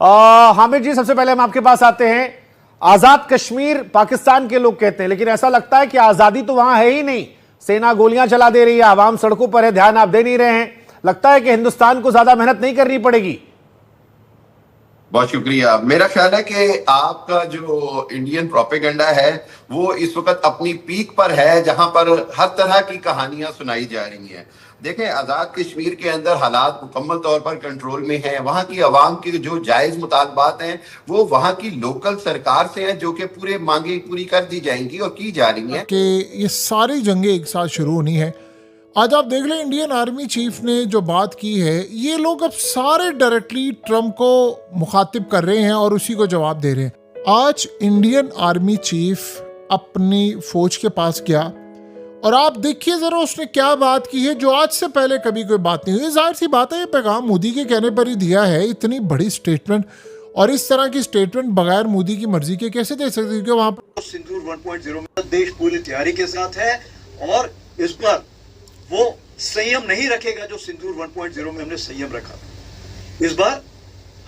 हामिद जी, सबसे पहले हम आपके पास आते हैं। आजाद कश्मीर पाकिस्तान के लोग कहते हैं, लेकिन ऐसा लगता है कि आजादी तो वहां है ही नहीं। सेना गोलियां चला दे रही है, आवाम सड़कों पर है, ध्यान आप दे नहीं रहे हैं। लगता है कि हिंदुस्तान को ज्यादा मेहनत नहीं करनी पड़ेगी। बहुत शुक्रिया। मेरा ख्याल है कि आपका जो इंडियन प्रोपेगेंडा है वो इस वक्त अपनी पीक पर है, जहां पर हर तरह की कहानियां सुनाई जा रही हैं। देखें, आजाद कश्मीर के अंदर हालात मुकम्मल तौर पर कंट्रोल में हैं। वहां की आवाम की जो जायज मुतालबात हैं वो वहां की लोकल सरकार से हैं, जो कि पूरे मांगे पूरी कर दी जाएंगी और की जा रही हैं। कि ये सारी जंगें एक साथ शुरू होनी है। आज आप देख लें, इंडियन आर्मी चीफ ने जो बात की है, ये लोग अब सारे डायरेक्टली ट्रम्प को मुखातिब कर रहे हैं और उसी को जवाब दे रहे हैं। आज इंडियन आर्मी चीफ अपनी फौज के पास गया और आप देखिए जरा उसने क्या बात की है, जो आज से पहले कभी कोई बात नहीं हुई। जाहिर सी बात है, ये पैगाम मोदी के कहने पर ही दिया है। इतनी बड़ी स्टेटमेंट, और इस तरह की स्टेटमेंट बगैर मोदी की मर्जी के कैसे दे सकते, क्योंकि वहां पर सिंदूर 1.0 में देश पूरी तैयारी के साथ है और इस पर वो संयम नहीं रखेगा जो सिंदूर 1.0 में हमने संयम रखा। इस बार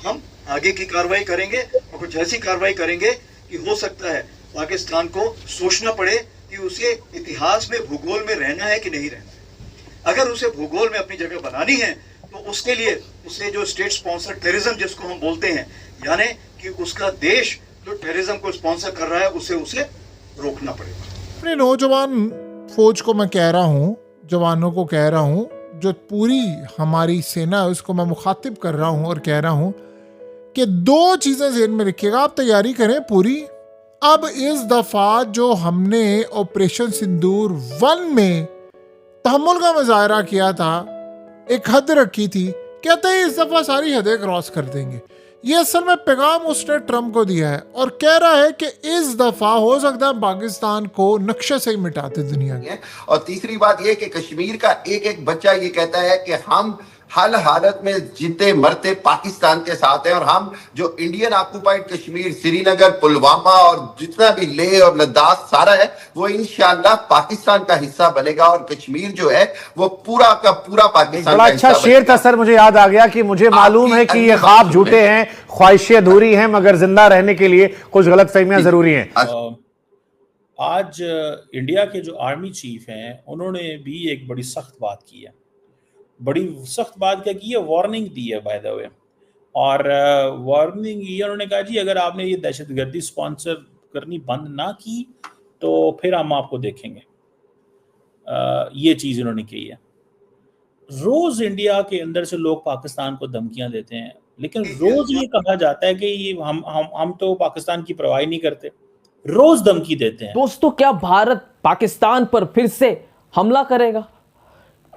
हम आगे की कार्रवाई करेंगे और कुछ ऐसी कार्रवाई करेंगे कि हो सकता है पाकिस्तान को सोचना पड़े कि उसे इतिहास में, भूगोल में रहना है कि नहीं रहना है। अगर उसे भूगोल में अपनी जगह बनानी है तो उसके लिए उसे जो स्टेट स्पॉन्सर टेररिज्म जिसको हम बोलते हैं, यानी कि उसका देश जो टेररिज्म को स्पॉन्सर कर रहा है उसे रोकना पड़ेगा। अपने नौजवान फौज को मैं कह रहा हूँ, जवानों को कह रहा हूँ, जो पूरी हमारी सेना है उसको मैं मुखातिब कर रहा हूँ और कह रहा हूँ कि दो चीज़ें ज़हन में रखिएगा। आप तैयारी करें पूरी। अब इस दफ़ा जो हमने ऑपरेशन सिंदूर 1 में तहम्मुल का मुजाहरा किया था, एक हद रखी थी, कहते हैं इस दफ़ा सारी हदें क्रॉस कर देंगे। ये असल में पैगाम उसने ट्रम्प को दिया है और कह रहा है कि इस दफा हो सकता है पाकिस्तान को नक्शे से ही मिटाते दुनिया के। और तीसरी बात यह कि कश्मीर का एक एक बच्चा ये कहता है कि हम हर हालत में जीते मरते पाकिस्तान के साथ हैं, और हम जो इंडियन ऑक्युपाइड कश्मीर, श्रीनगर, पुलवामा और जितना भी लेह और लद्दाख सारा है वो इंशाअल्लाह पाकिस्तान का हिस्सा बनेगा, और कश्मीर जो है वो पूरा का पूरा पाकिस्तान बड़ा का अच्छा हिस्सा शेर था सर, मुझे याद आ गया कि मुझे मालूम है कि ये ख्वाब झूठे हैं, ख्वाहिशें अधूरी हैं, मगर जिंदा रहने के लिए कुछ गलतफहमियां जरूरी हैं। आज इंडिया के जो आर्मी चीफ हैं उन्होंने भी एक बड़ी सख्त बात की है। बड़ी सख्त बात क्या की है, वार्निंग दी है बाय द वे। और वार्निंग ये उन्होंने कहा जी अगर आपने ये दहशतगर्दी स्पॉन्सर करनी बंद ना की तो फिर हम आपको देखेंगे। ये चीज़ उन्होंने कही है। रोज़ इंडिया के अंदर से लोग पाकिस्तान को धमकियां देते हैं, लेकिन रोज़ ये कहा जाता है कि ये हम तो पाकिस्तान की परवाह नहीं करते, रोज़ धमकी देते हैं। दोस्तों, क्या भारत पाकिस्तान पर फिर से हमला करेगा?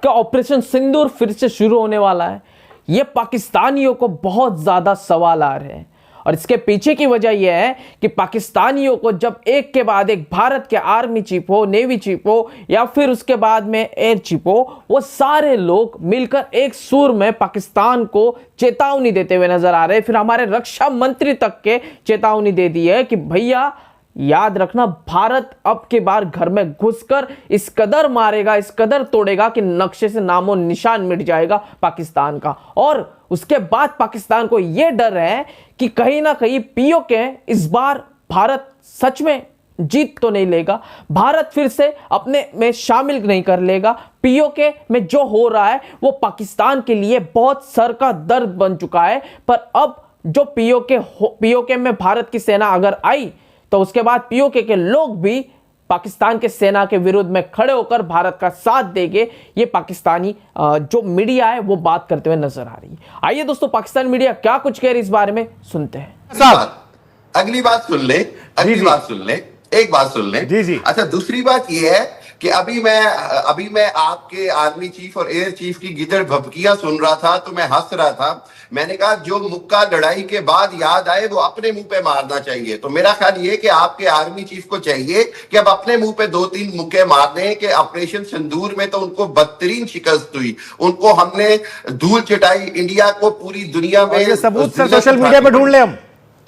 क्या ऑपरेशन सिंदूर फिर से शुरू होने वाला है? ये पाकिस्तानियों को बहुत ज्यादा सवाल आ रहे हैं और इसके पीछे की वजह यह है कि पाकिस्तानियों को जब एक के बाद एक भारत के आर्मी चीफ हो, नेवी चीफ हो या फिर उसके बाद में एयर चीफ हो, वो सारे लोग मिलकर एक सुर में पाकिस्तान को चेतावनी देते हुए नजर आ रहे हैं। फिर हमारे रक्षा मंत्री तक के चेतावनी दे दी है कि भैया याद रखना, भारत अब के बार घर में घुसकर इस कदर मारेगा, इस कदर तोड़ेगा कि नक्शे से नामो निशान मिट जाएगा पाकिस्तान का। और उसके बाद पाकिस्तान को यह डर है कि कहीं ना कहीं पीओके इस बार भारत सच में जीत तो नहीं लेगा, भारत फिर से अपने में शामिल नहीं कर लेगा। पीओके में जो हो रहा है वो पाकिस्तान के लिए बहुत सर का दर्द बन चुका है। पर अब जो पीओके में भारत की सेना अगर आई तो उसके बाद पीओके के लोग भी पाकिस्तान के सेना के विरुद्ध में खड़े होकर भारत का साथ देंगे। ये पाकिस्तानी जो मीडिया है वो बात करते हुए नजर आ रही है। आइए दोस्तों, पाकिस्तानी मीडिया क्या कुछ कह रही है इस बारे में सुनते हैं। अगली बात सुन ले, एक बात सुन ले। जी जी। अच्छा, दूसरी बात यह है कि अभी मैं आपके आर्मी चीफ और एयर चीफ की गिदड़ भभकियां सुन रहा था तो मैं हंस रहा था। मैंने कहा जो मुक्का लड़ाई के बाद याद आए वो अपने मुंह पे मारना चाहिए। तो मेरा ख्याल ये कि आपके आर्मी चीफ को चाहिए कि अब अपने मुंह पे 2-3 मुक्के मार दें कि ऑपरेशन सिंदूर में तो उनको बदतरीन शिकस्त हुई, उनको हमने धूल चटाई, इंडिया को पूरी दुनिया में सबूत सोशल मीडिया पे ढूंढ ले हम।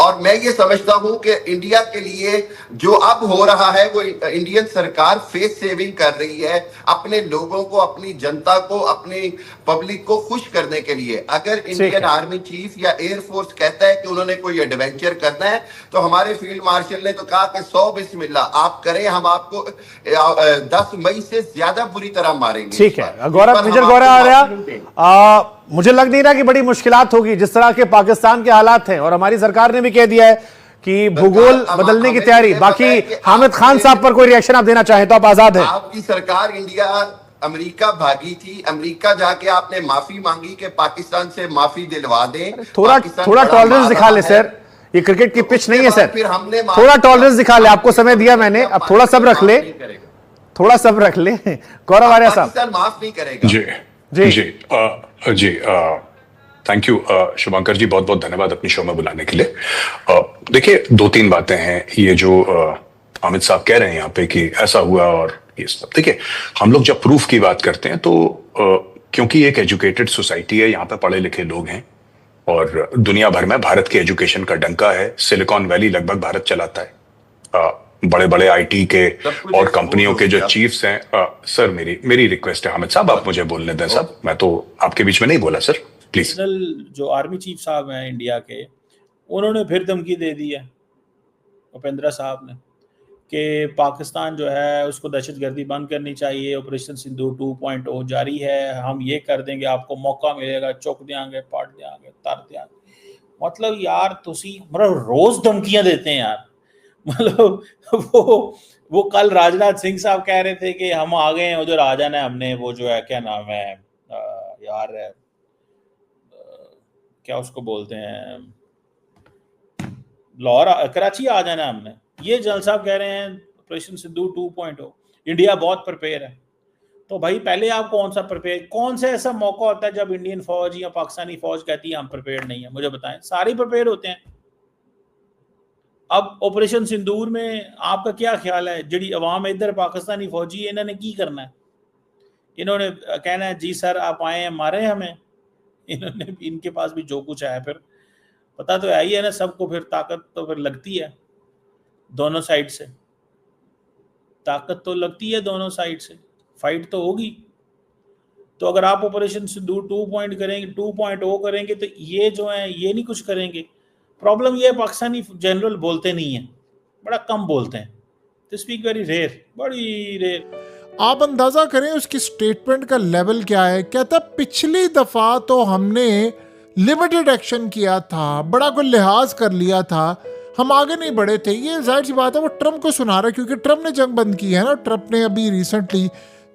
और मैं ये समझता हूं कि इंडिया के लिए जो अब हो रहा है वो इंडियन सरकार फेस सेविंग कर रही है अपने लोगों को, अपनी जनता को, अपनी पब्लिक को खुश करने के लिए। अगर इंडियन आर्मी चीफ या एयरफोर्स कहता है कि उन्होंने कोई एडवेंचर करना है तो हमारे फील्ड मार्शल ने तो कहा कि 100 बिस्मिल्लाह आप करें, हम आपको 10 मई से ज्यादा बुरी तरह मारेंगे। ठीक है गौरव, मेजर गौरव आर्या, मुझे लग नहीं रहा कि बड़ी मुश्किलात होगी जिस तरह के पाकिस्तान के हालात हैं, और हमारी सरकार ने भी कह दिया है कि भूगोल बदलने की तैयारी। बाकी हामिद खान साहब पर कोई रिएक्शन आप देना चाहें तो आप आजाद हैं। आपकी सरकार इंडिया अमेरिका भागी थी, अमेरिका जाके आपने माफी मांगी कि पाकिस्तान से माफी दिलवा दें। थोड़ा टॉलरेंस दिखा ले सर, ये क्रिकेट की पिच नहीं है सर, फिर हमने थोड़ा टॉलरेंस दिखा ले। आपको समय दिया मैंने, अब थोड़ा सब्र रख ले, थोड़ा सब्र रख ले। गौरव आर्या साहब, माफ नहीं करेगा। जी थैंक यू शुभंकर जी, बहुत बहुत धन्यवाद अपनी शो में बुलाने के लिए। देखिए 2-3 बातें हैं, ये जो हामिद साहब कह रहे हैं यहाँ पे कि ऐसा हुआ और ये सब। देखिए हम लोग जब प्रूफ की बात करते हैं तो क्योंकि एक एजुकेटेड सोसाइटी है, यहाँ पे पढ़े लिखे लोग हैं और दुनिया भर में भारत के एजुकेशन का डंका है। सिलिकॉन वैली लगभग भारत चलाता है, बड़े बड़े आईटी के और कंपनियों के जो चीफ्स हैं। सर मेरी रिक्वेस्ट है हामिद साहब, आप मुझे बोलने दें साहब, मैं तो आपके बीच में नहीं बोला सर, प्लीज। जो आर्मी चीफ साहब हैं इंडिया के, उन्होंने फिर धमकी दे दी है उपेंद्र साहब ने कि पाकिस्तान जो है उसको दहशतगर्दी बंद करनी चाहिए, ऑपरेशन सिंदूर 2.0 जारी है, हम ये कर देंगे, आपको मौका मिलेगा, चौक देंगे, पाट देंगे, तार देंगे। मतलब यार तुसी मतलब रोज धमकियां देते हैं यार। मतलब वो कल राजनाथ सिंह साहब कह रहे थे कि हम आ गए हैं उधर, आ जाना है हमने, वो जो है क्या नाम है यार, क्या उसको बोलते हैं, लाहौर कराची आ जाना है हमने। ये जनरल साहब कह रहे हैं ऑपरेशन सिंदूर 2.0, इंडिया बहुत प्रिपेयर है। तो भाई पहले आप कौन सा ऐसा मौका होता है जब इंडियन फौज या पाकिस्तानी फौज कहती है हम प्रिपेयर नहीं है? मुझे बताएं, सारे प्रिपेयर होते हैं। अब ऑपरेशन सिंदूर में आपका क्या ख्याल है, जी अवाम इधर पाकिस्तानी फौजी है, इन्होंने की करना है? इन्होंने कहना है जी सर आप आए हैं मारे हमें। इन्होंने इनके पास भी जो कुछ है, फिर पता तो है ही है ना सबको, फिर ताकत तो फिर लगती है दोनों साइड से, ताकत तो लगती है दोनों साइड से, फाइट तो होगी। तो अगर आप ऑपरेशन सिंदूर 2.0 करेंगे तो ये जो है ये नहीं कुछ करेंगे। प्रॉब्लम ये है पाकिस्तानी जनरल बोलते नहीं है, बड़ा कम बोलते हैं, तो स्पीक वेरी रेयर, बड़ी रेयर। आप अंदाजा करें उसकी स्टेटमेंट का लेवल क्या है। कहता पिछली दफा तो हमने लिमिटेड एक्शन किया था, बड़ा कोई लिहाज कर लिया था, हम आगे नहीं बढ़े थे। ये जाहिर सी बात है वो ट्रम्प को सुना रहा है, क्योंकि ट्रम्प ने जंग बंद की है ना। ट्रम्प ने अभी रिसेंटली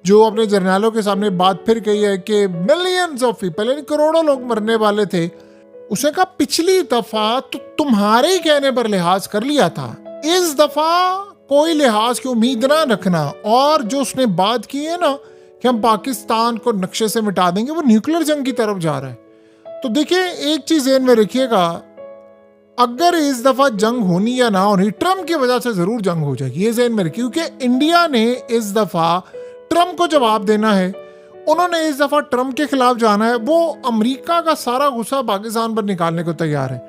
जो अपने जर्नलों के सामने बात फिर कही है कि मिलियंस ऑफ पीपल, यानी करोड़ों लोग मरने वाले थे। उसने कहा पिछली दफा तो तुम्हारे ही कहने पर लिहाज कर लिया था, इस दफा कोई लिहाज की उम्मीद ना रखना। और जो उसने बात की है ना कि हम पाकिस्तान को नक्शे से मिटा देंगे, वो न्यूक्लियर जंग की तरफ जा रहा है। तो देखिए एक चीज ध्यान में रखिएगा, अगर इस दफा जंग होनी या ना होनी, ट्रम्प की वजह से जरूर जंग हो जाएगी, ये ध्यान में रखिए। क्योंकि इंडिया ने इस दफा ट्रम्प को जवाब देना है, उन्होंने इस दफा ट्रम्प के खिलाफ जाना है। वो अमेरिका का सारा गुस्सा पाकिस्तान पर निकालने को तैयार है।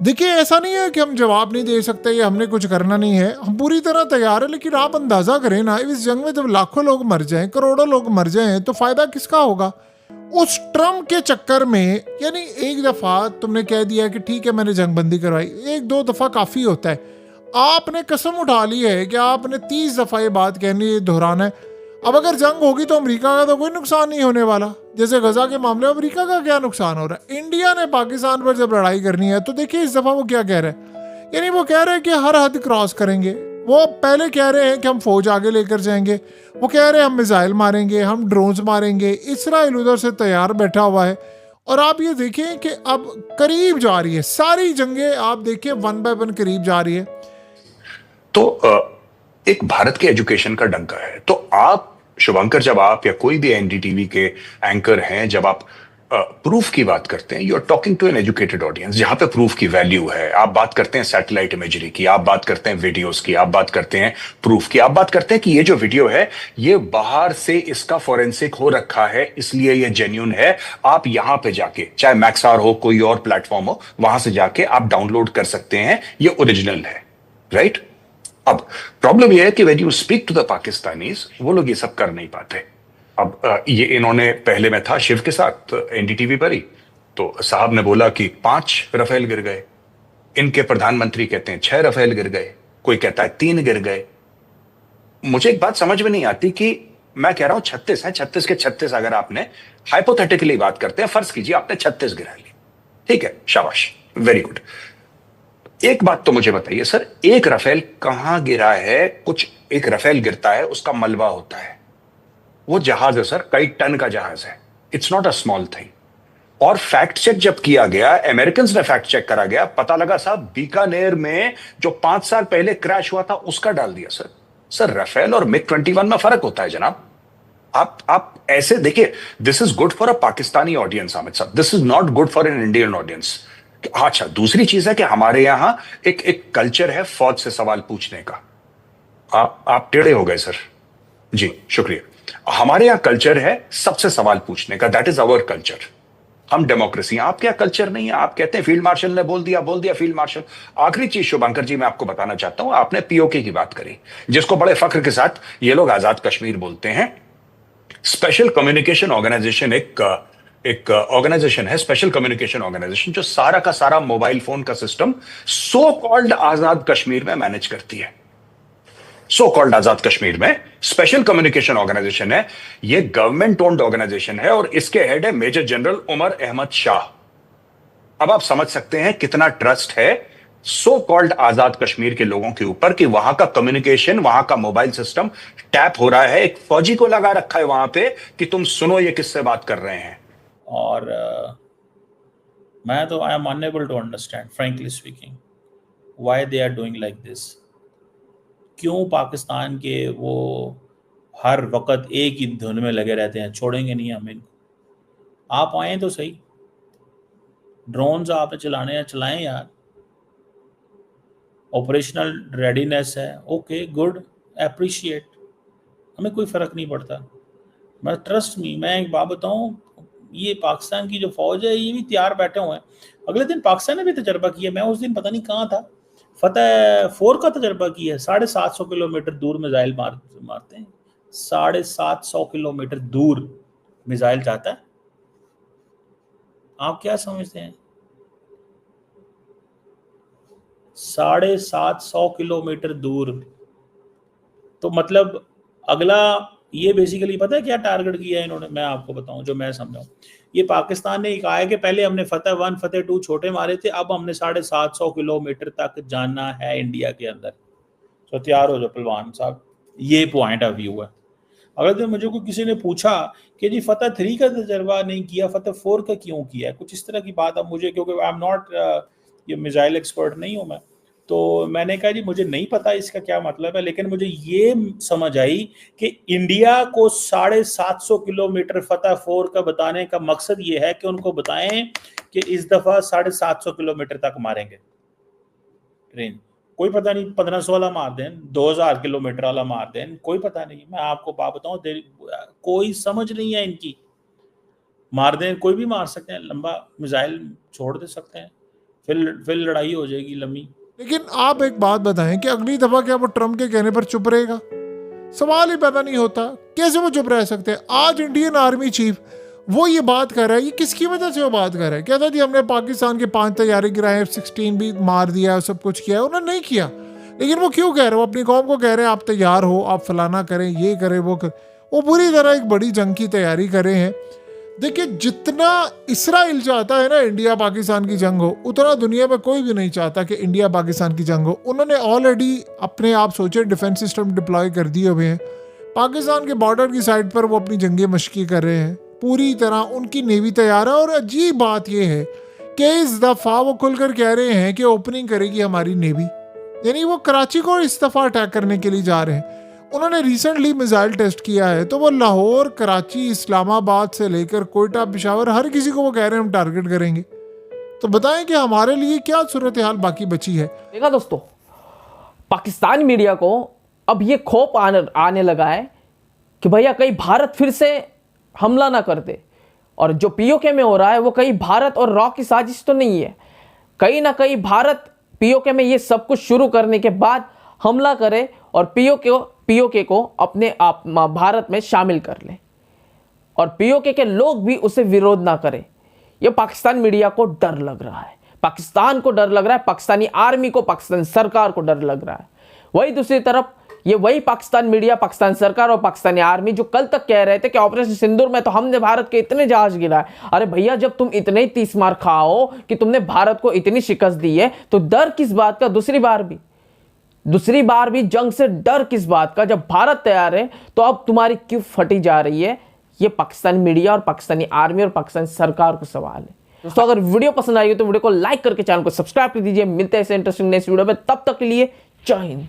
देखिए ऐसा नहीं है कि हम जवाब नहीं दे सकते या हमने कुछ करना नहीं है, हम पूरी तरह तैयार है। लेकिन आप अंदाजा करें ना, इस जंग में जब लाखों लोग मर जाएं, करोड़ों लोग मर जाएं, तो फायदा किसका होगा? उस ट्रम्प के चक्कर में, यानी एक दफा तुमने कह दिया कि ठीक है मैंने जंगबंदी करवाई, 1-2 दफा काफी होता है। आपने कसम उठा ली है कि आपने 30 दफा ये बात कहनी है, दोहराना है। अब अगर जंग होगी तो अमेरिका का तो कोई नुकसान नहीं होने वाला। जैसे गजा के मामले में अमेरिका का क्या नुकसान हो रहा है? इंडिया ने पाकिस्तान पर जब लड़ाई करनी है तो देखिए इस दफा वो क्या कह रहे हैं, यानी वो कह रहे हैं कि हर हद क्रॉस करेंगे। वो पहले कह रहे हैं कि हम फौज आगे लेकर जाएंगे, वो कह रहे हैं हम मिसाइल मारेंगे, हम ड्रोन्स मारेंगे। इसराइल उधर से तैयार बैठा हुआ है। और आप ये देखें कि अब करीब जा रही है सारी जंगें, आप देखिए 1 by 1 करीब जा रही है। तो एक भारत के एजुकेशन का डंका है। तो आप शुभंकर, जब आप या कोई भी एनडीटीवी के एंकर हैं, जब आप प्रूफ की बात करते हैं, you are talking to an educated audience जहां पे प्रूफ की वैल्यू है। आप बात करते हैं सैटेलाइट इमेजरी की, आप बात करते हैं वीडियोस की, आप बात करते हैं प्रूफ की, आप बात करते हैं कि ये जो वीडियो है ये बाहर से इसका फोरेंसिक हो रखा है इसलिए ये जेन्युइन है। आप यहां पे जाके, चाहे मैक्सआर हो कोई और प्लेटफॉर्म हो, वहां से जाके आप डाउनलोड कर सकते हैं, ये ओरिजिनल है, राइट? अब प्रॉब्लम यह है कि when you speak to the Pakistanis, वो लोग ये सब कर नहीं पाते। अब ये इन्होंने, पहले मैं था शिव के साथ एनडीटीवी पर ही, तो साहब ने बोला कि 5 रफेल गिर गए, इनके प्रधानमंत्री कहते हैं 6 रफेल गिर गए, कोई कहता है 3 गिर गए। मुझे एक बात समझ में नहीं आती कि मैं कह रहा हूं 36 है, 36 के 36 अगर आपने हाइपोथेटिकली बात करते हैं, फर्ज कीजिए आपने 36 गिरा ली, ठीक है, शाबाश, वेरी गुड। एक बात तो मुझे बताइए सर, एक रफेल कहां गिरा है? कुछ एक रफेल गिरता है उसका मलबा होता है, वो जहाज है सर, कई टन का जहाज है, it's not a small thing. और फैक्ट चेक जब किया गया, अमेरिकन ने फैक्ट चेक करा गया, पता लगा साहब बीकानेर में जो 5 साल पहले क्रैश हुआ था उसका डाल दिया सर। सर रफेल और मिग 21 में फर्क होता है जनाब। आप ऐसे देखिए, this is good for a Pakistani audience Amit sahab, this is not good for an Indian audience. अच्छा, दूसरी चीज है कि हमारे यहां एक कल्चर है फौज से सवाल पूछने का। आप टेढ़े हो गए सर, जी शुक्रिया। हमारे यहां कल्चर है सबसे सवाल पूछने का, दैट इज आवर कल्चर। हम डेमोक्रेसी, आप क्या कल्चर नहीं है? आप कहते हैं फील्ड मार्शल ने बोल दिया फील्ड मार्शल। आखिरी चीज शुभंकर जी मैं आपको बताना चाहता हूं, आपने पीओके की बात करी, जिसको बड़े फख्र के साथ ये लोग आजाद कश्मीर बोलते हैं। स्पेशल कम्युनिकेशन ऑर्गेनाइजेशन एक ऑर्गेनाइजेशन है, स्पेशल कम्युनिकेशन ऑर्गेनाइजेशन, जो सारा का सारा मोबाइल फोन का सिस्टम सो कॉल्ड आजाद कश्मीर में मैनेज करती है। सो कॉल्ड आजाद कश्मीर में स्पेशल कम्युनिकेशन ऑर्गेनाइजेशन है, ये गवर्नमेंट ओन्ड ऑर्गेनाइजेशन है और इसके हेड है मेजर जनरल उमर अहमद शाह। अब आप समझ सकते हैं कितना ट्रस्ट है सो कॉल्ड आजाद कश्मीर के लोगों के ऊपर कि वहां का कम्युनिकेशन, वहां का मोबाइल सिस्टम टैप हो रहा है, एक फौजी को लगा रखा है वहां पे कि तुम सुनो ये किससे बात कर रहे हैं। और मैं तो I am unable to understand frankly speaking why they are doing like this. क्यों पाकिस्तान के वो हर वक्त एक ही धुन में लगे रहते हैं, छोड़ेंगे नहीं हम इनको। आप आए तो सही, ड्रोन्स आपने चलाने हैं चलाएं यार, ऑपरेशनल रेडीनेस है, ओके गुड, एप्रिशिएट, हमें कोई फ़र्क नहीं पड़ता। मैं ट्रस्ट मी, मैं एक बात बताऊं, ये पाकिस्तान की जो फौज है ये भी तैयार बैठे हुए हैं। अगले दिन पाकिस्तान ने भी तजर्बा किया, मैं उस दिन पता नहीं कहाँ था, फतेह 4 का तजर्बा किया है। 750 किलोमीटर दूर मिसाइल मारते हैं, 750 किलोमीटर दूर मिसाइल जाता है। आप क्या समझते हैं? 750 किलोमीटर दूर, तो मतलब अगला ये बेसिकली पता है क्या टारगेट किया है इन्होंने? मैं आपको बताऊं जो मैं समझाऊं। ये पाकिस्तान ने एक आया कि पहले हमने फतेह 1 फतेह 2 छोटे मारे थे, अब हमने 750 किलोमीटर तक जाना है इंडिया के अंदर। तो तैयार हो जाओ पहलवान साहब, ये पॉइंट ऑफ व्यू है। अगर तो मुझे को किसी ने पूछा कि जी फतेह 3 का तजर्बा नहीं किया, फतेह 4 का क्यों किया है, कुछ इस तरह की बात, अब मुझे, क्योंकि आई एम नॉट ये मिसाइल एक्सपर्ट नहीं हूँ मैं, तो मैंने कहा जी मुझे नहीं पता इसका क्या मतलब है, लेकिन मुझे ये समझ आई कि इंडिया को 750 किलोमीटर फतेह 4 का बताने का मकसद ये है कि उनको बताएं कि इस दफा 750 किलोमीटर तक मारेंगे ट्रेन। कोई पता नहीं 1500 वाला मार दें, 2000 किलोमीटर वाला मार दें, कोई पता नहीं। मैं आपको बात बताऊं, कोई समझ नहीं है इनकी। मार दें, कोई भी मार सकते हैं, लंबा मिसाइल छोड़ दे सकते हैं, फिर लड़ाई हो जाएगी लंबी। लेकिन आप एक बात बताएं कि अगली दफा क्या वो ट्रम्प के कहने पर चुप रहेगा? सवाल ही पैदा नहीं होता, कैसे वो चुप रह सकते हैं? आज इंडियन आर्मी चीफ वो ये बात कर रहा है, ये किसकी वजह से वो बात कर रहा है? कहता जी हमने पाकिस्तान के 5 तैयारे गिराए, F-16 भी मार दिया, सब कुछ किया। उन्होंने नहीं किया, लेकिन वो क्यों कह रहे हैं? वो अपनी कौम को कह रहे हैं आप तैयार हो, आप फलाना करें, ये करें, वो करें। वो पूरी तरह एक बड़ी जंग की तैयारी कर रहे हैं। देखिए, जितना इसराइल चाहता है ना इंडिया पाकिस्तान की जंग हो, उतना दुनिया में कोई भी नहीं चाहता कि इंडिया पाकिस्तान की जंग हो। उन्होंने ऑलरेडी अपने आप सोचे डिफेंस सिस्टम डिप्लॉय कर दिए हुए हैं। पाकिस्तान के बॉर्डर की साइड पर वो अपनी जंगें मशकी कर रहे हैं, पूरी तरह उनकी नेवी तैयार है। और अजीब बात यह है कि इस दफ़ा वो खुलकर कह रहे हैं कि ओपनिंग करेगी हमारी नेवी, यानी वो कराची को इस दफ़ा अटैक करने के लिए जा रहे हैं। उन्होंने रिसेंटली मिसाइल टेस्ट किया है, तो वो लाहौर, कराची, इस्लामाबाद से लेकर कोयटा, पेशावर, हर किसी को वो कह रहे हैं हम टारगेट करेंगे। तो बताएं कि हमारे लिए क्या सूरत हाल बाकी बची है। देखा दोस्तों, पाकिस्तानी मीडिया को अब ये खौफ आने लगा है कि भैया कहीं भारत फिर से हमला ना कर दे, और जो पीओके में हो रहा है वो कहीं भारत और रॉ की साजिश तो नहीं है। कहीं ना कहीं भारत पीओके में ये सब कुछ शुरू करने के बाद हमला करे और पीओके को अपने आप भारत में शामिल कर ले, और पीओके के लोग भी उसे विरोध ना करें। ये पाकिस्तान मीडिया को डर लग रहा है, पाकिस्तान को डर लग रहा है, पाकिस्तानी आर्मी को, पाकिस्तान सरकार को डर लग रहा है। वही दूसरी तरफ ये वही पाकिस्तान मीडिया, पाकिस्तान सरकार और पाकिस्तानी आर्मी जो कल तक कह रहे थे कि ऑपरेशन सिंदूर में तो हमने भारत के इतने जहाज गिराए। अरे भैया, जब तुम इतने ही 30 मार खाओ कि तुमने भारत को इतनी शिकस्त दी है तो डर किस बात का? दूसरी बार भी जंग से डर किस बात का? जब भारत तैयार है तो अब तुम्हारी क्यों फटी जा रही है? ये पाकिस्तानी मीडिया और पाकिस्तानी आर्मी और पाकिस्तानी सरकार को सवाल है। दोस्तों, अगर वीडियो पसंद आई हो तो वीडियो को लाइक करके चैनल को सब्सक्राइब कर दीजिए। मिलते हैं ऐसे इंटरेस्टिंग नेक्स्ट वीडियो में, तब तक के लिए जय हिंद।